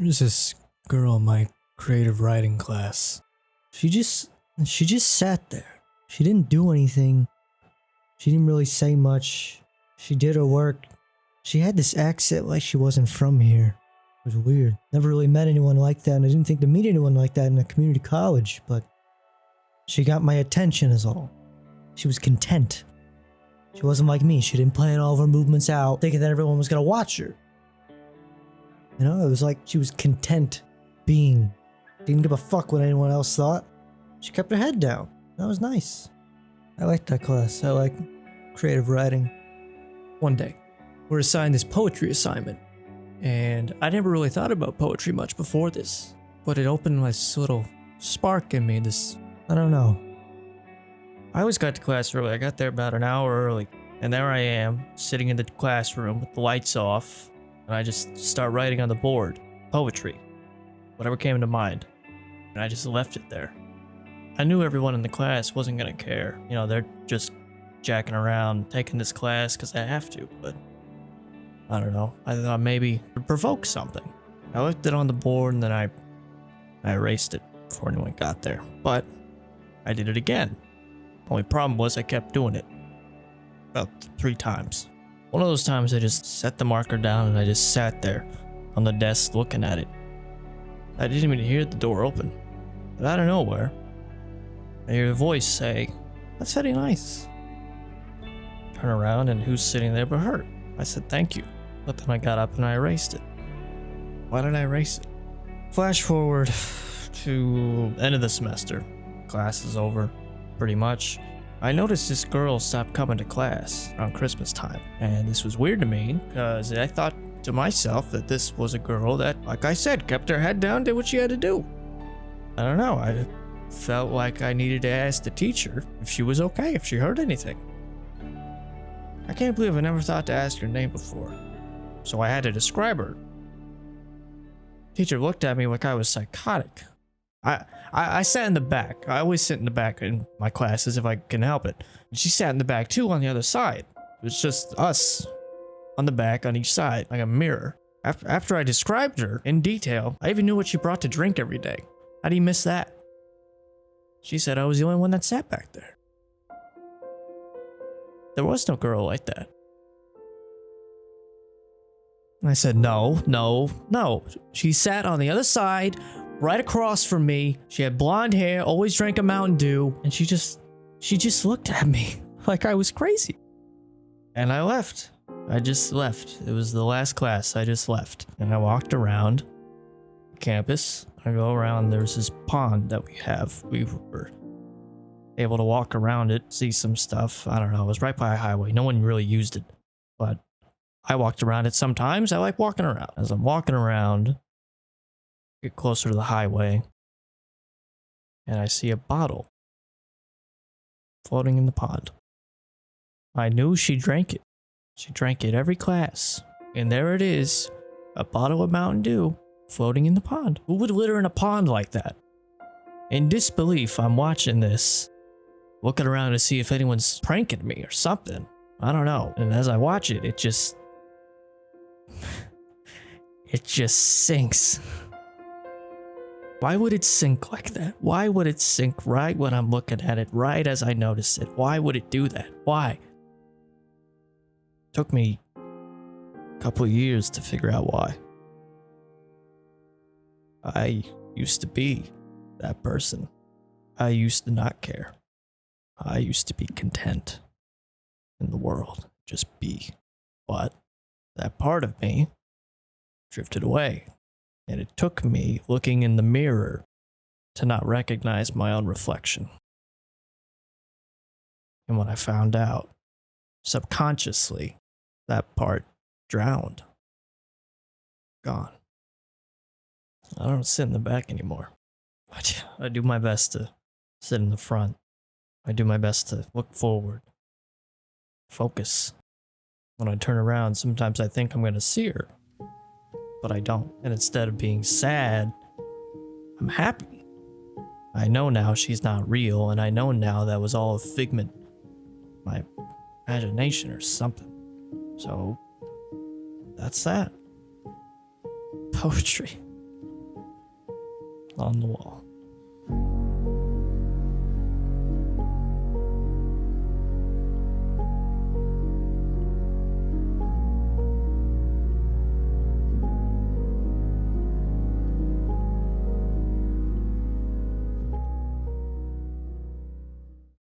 There's this girl in my creative writing class. She just sat there. She didn't do anything. She didn't really say much. She did her work. She had this accent like she wasn't from here. It was weird. Never really met anyone like that, and I didn't think to meet anyone like that in a community college, but she got my attention is all. She was content. She wasn't like me. She didn't plan all of her movements out, thinking that everyone was gonna watch her. You know, it was like she was content being. Didn't give a fuck what anyone else thought. She kept her head down. That was nice. I liked that class. I like creative writing. One day, we're assigned this poetry assignment. And I never really thought about poetry much before this. But it opened this little spark in me, this, I don't know. I always got to class early. I got there about an hour early. And there I am, sitting in the classroom with the lights off. And I just start writing on the board. Poetry. Whatever came to mind. And I just left it there. I knew everyone in the class wasn't gonna care. You know, they're just jacking around, taking this class because they have to, but I don't know. I thought maybe it would provoke something. I left it on the board and then I erased it before anyone got there. But I did it again. Only problem was I kept doing it. About 3 times. One of those times I just set the marker down and I just sat there on the desk looking at it. I didn't even hear the door open. But out of nowhere, I hear a voice say, "That's very nice." Turn around and who's sitting there but her? I said thank you, but then I got up and I erased it. Why did I erase it? Flash forward to end of the semester. Class is over, pretty much. I noticed this girl stopped coming to class around Christmas time, and this was weird to me because I thought to myself that this was a girl that, like I said, kept her head down, did what she had to do. I don't know, I felt like I needed to ask the teacher if she was okay, if she heard anything. I can't believe I never thought to ask her name before, so I had to describe her. Teacher looked at me like I was psychotic. I sat in the back. I always sit in the back in my classes if I can help it. She sat in the back too on the other side. It was just us on the back on each side, like a mirror. After I described her in detail, I even knew what she brought to drink every day. How do you miss that? She said I was the only one that sat back there. There was no girl like that. And I said, no. She sat on the other side, right across from me. She had blonde hair, always drank a Mountain Dew, and she just looked at me like I was crazy. And I left. I just left. It was the last class. I just left. And I walked around campus. I go around, there's this pond that we have. We were able to walk around it, see some stuff. I don't know, it was right by a highway. No one really used it, but I walked around it sometimes. I like walking around. As I'm walking around, get closer to the highway, and I see a bottle floating in the pond. I knew she drank it. She drank it every class. And there it is, a bottle of Mountain Dew floating in the pond. Who would litter in a pond like that? In disbelief, I'm watching this, looking around to see if anyone's pranking me or something. I don't know. And as I watch it, it just sinks. Why would it sink like that? Why would it sink right when I'm looking at it, right as I notice it? Why would it do that? Why? Took me a couple of years to figure out why. I used to be that person. I used to not care. I used to be content in the world, just be. But that part of me drifted away, and it took me looking in the mirror to not recognize my own reflection. And when I found out, subconsciously, that part drowned. Gone. I don't sit in the back anymore. I do my best to sit in the front. I do my best to look forward. Focus. When I turn around, sometimes I think I'm going to see her, but I don't. And instead of being sad, I'm happy. I know now she's not real, and I know now that was all a figment of my imagination or something. So, that's that. Poetry. on the wall.